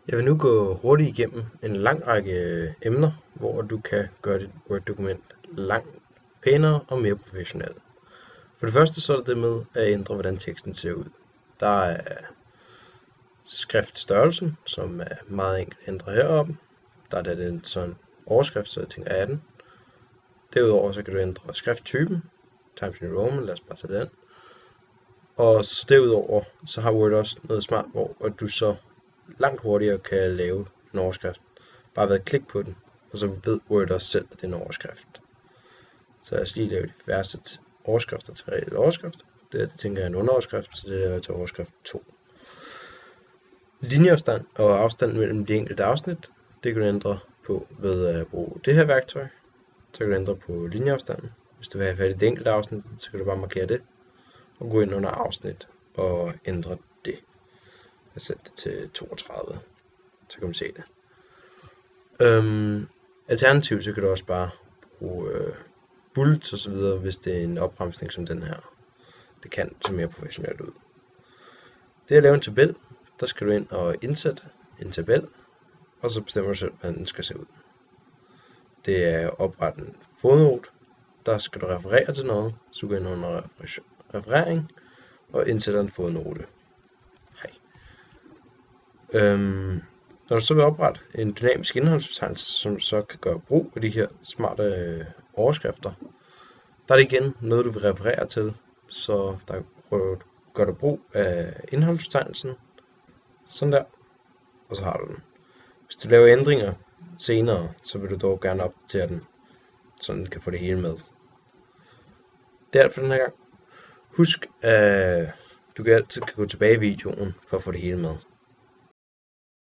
Jeg vil nu gå hurtigt igennem en lang række emner, hvor du kan gøre dit Word-dokument langt pænere og mere professionelt. For det første så er det med at ændre, hvordan teksten ser ud. Der er skriftstørrelsen, som er meget enkelt at ændre heroppe. Der er den sådan overskrift, så jeg tænker 18. Derudover så kan du ændre skrifttypen, Times New Roman, lad os bare tage den. Og så derudover så har Word også noget smart, hvor du så langt hurtigere kan lave en overskrift. Bare ved at klikke på den, og så ved Word også selv, at det er en overskrift. Så lad os lige lave de færreste overskrifter til reelle overskrifter. Det tænker jeg er en underoverskrift, så det laver jeg til overskrift 2. Linjeafstand og afstand mellem de enkelte afsnit, det kan du ændre på ved at bruge det her værktøj. Så kan du ændre på linjeafstanden. Hvis du vil have fat i det enkelte afsnit, så kan du bare markere det og gå ind under afsnit og ændre det. Jeg sætter det til 32, så kan man se det. Alternativt så kan du også bare bruge bullets og så videre, hvis det er en opremsning som den her. Det kan se mere professionelt ud. Det er at lave en tabel. Der skal du ind og indsætte en tabel, og så bestemmer du selv, hvordan den skal se ud. Det er at oprette en fodnote. Der skal du referere til noget, så du går ind under referering og indsætter en fodnote. Hej. Når du så vil oprette en dynamisk indholdsfortegnelse, som så kan gøre brug af de her smarte overskrifter, der er det igen noget, du vil referere til, så der gør du brug af indholdsfortegnelsen, sådan der, og så har du den. Hvis du laver ændringer senere, så vil du dog gerne opdatere den, så den kan få det hele med. Det er alt for den her gang. Husk, at du altid kan gå tilbage i videoen for at få det hele med.